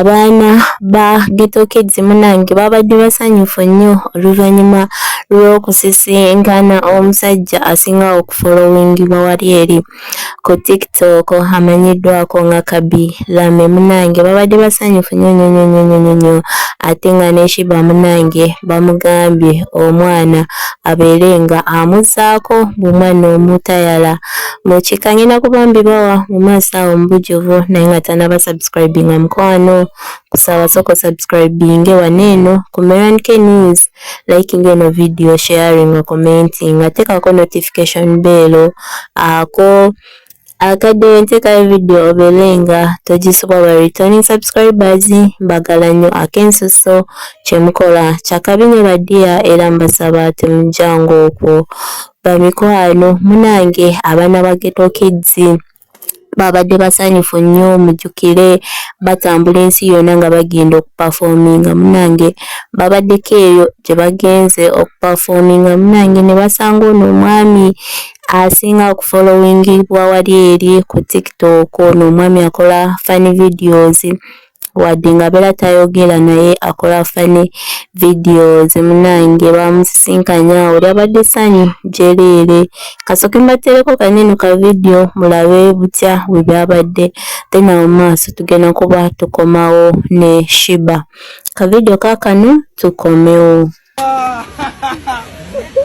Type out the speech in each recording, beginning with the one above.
abaana ba Ghetto Kids munange babadde basanyufu nnyo oluvannyuma lw'okusisinkana omusajja asinga okufollowingibwa wali eri ku TikTok amanyiddwako nga Kabi Lame munange babadde basanyufu nnyo ate nga ne Shiba munange bamugambye omwana abeere nga amuzzaako bumwana omutayala mukikanye na kubambi bawa mu maaso awo mubujjuvu naye nga tanaba subscribinga mukwano kusaba soko subscribing waneeno ku Meron K News, liking eno video, sharing, commenting, atekako notification bell ako akadde nteka video obelenga togisubwa ba returning subscribers mbagala nnyo akensuso kyemukola kyakabinye baddiya era mbasaba temujjango okwo bamikwano munange abaana ba Ghetto Kids babadde basanyufu nnyo mujjukire batambula ensi yonna nga bagenda okuperforminga munange babaddeko eyo gye bagenze okuperforminga munange ne basanga ono omwami asinga okufollowingibwa wali eri ku TikTok ono omwami akola funny videos wadde nga beera tayogera naye akola funny videos munange bamusisinkanya oli abadde ssanyu jereere kasooke mbatereko kanene ka video mulabe butya bwe byabadde then mu maaso tugenda kuba tukomawo ne Shiba ka video kakano tukomewo.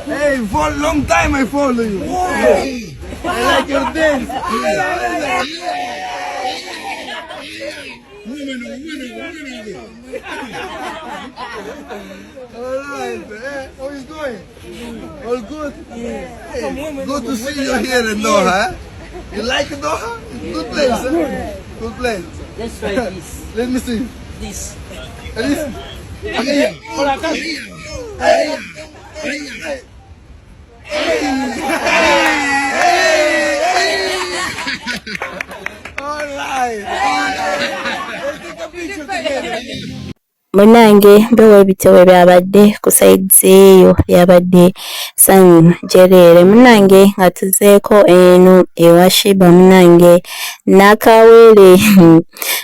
Hey, for a long time I follow you. Hey, I like your dance. Alright, how is it going? All good? Yeah. Hey, good to see you here in Doha. You like Doha? Good place, huh? Good place. Let's try this. Let me see. This. Munange mbewe bitewe byabadde ku sides eyo byabadde sanyu jereere munange nga tuzeeko eno ewa Shiba munange nakawere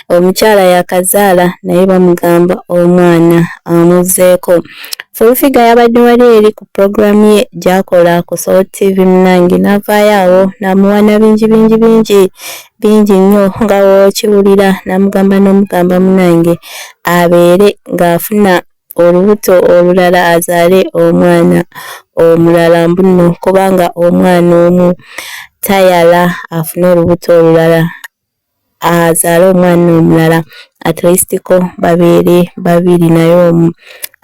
omukyala yakazaala naye bamugamba omwana amuzeeko full figure yabadde wali eri ku program ye gyakola ku Soul TV munange navaayo awo namuwana bingi nnyo nga wokiwulira namugamba n'omugamba munange abeere ng'afuna olubuto olulala azaale omwana omulala mbuno kubanga omwana omu tayala afune olubuto olulala azaale omwana omulala at least ko babeere babiri naye omu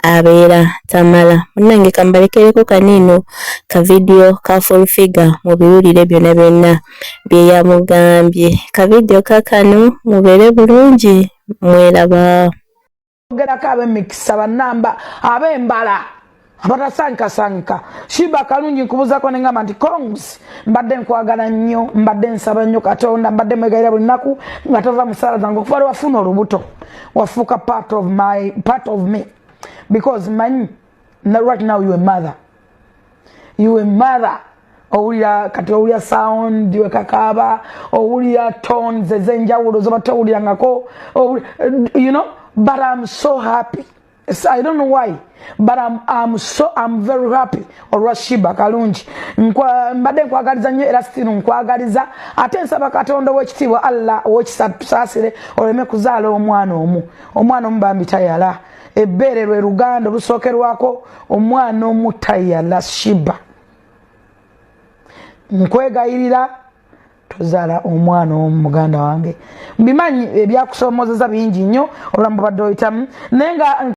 abeera tamala munange kambalekereko kanino ka video ka full figure mubiwulire byonna bye yamugambye ka video kakano mubeere bulungi mweraba gerako ab'emikisa bannamba ab'embala abatasankasanka Shiba kalungi nkubuzako nengamba nti kongs mbadde nkwagala nnyo mbadde nsaba nnyo Katonda mbadde mwegayira buli nnaku nga tova mu ssaala zange okuva lwe wafuna olubuto wafuuka part of me because man right now you a mother owulira kati owulira sound diwe kakaba owulira tones ezenjawulo zoba towulirangako you know. But I'm so happy. I don't know why, but I'm very happy. Olwa Shiba kalungi mbadde nkwagaliza nnyo era still nkwagaliza ate nsaba Katonda w'ekitiibwa Allah ow'ekisaasire oleme kuzaala omwana omu bambi tayala ebbeere lwe luganda olusookerwako omwana omu tayala Shiba nkwegayirira tuzaala omwana omuganda wange mbimanyi ebyakusoomozeza bingi nnyo olwamubadde oyitamu naye nga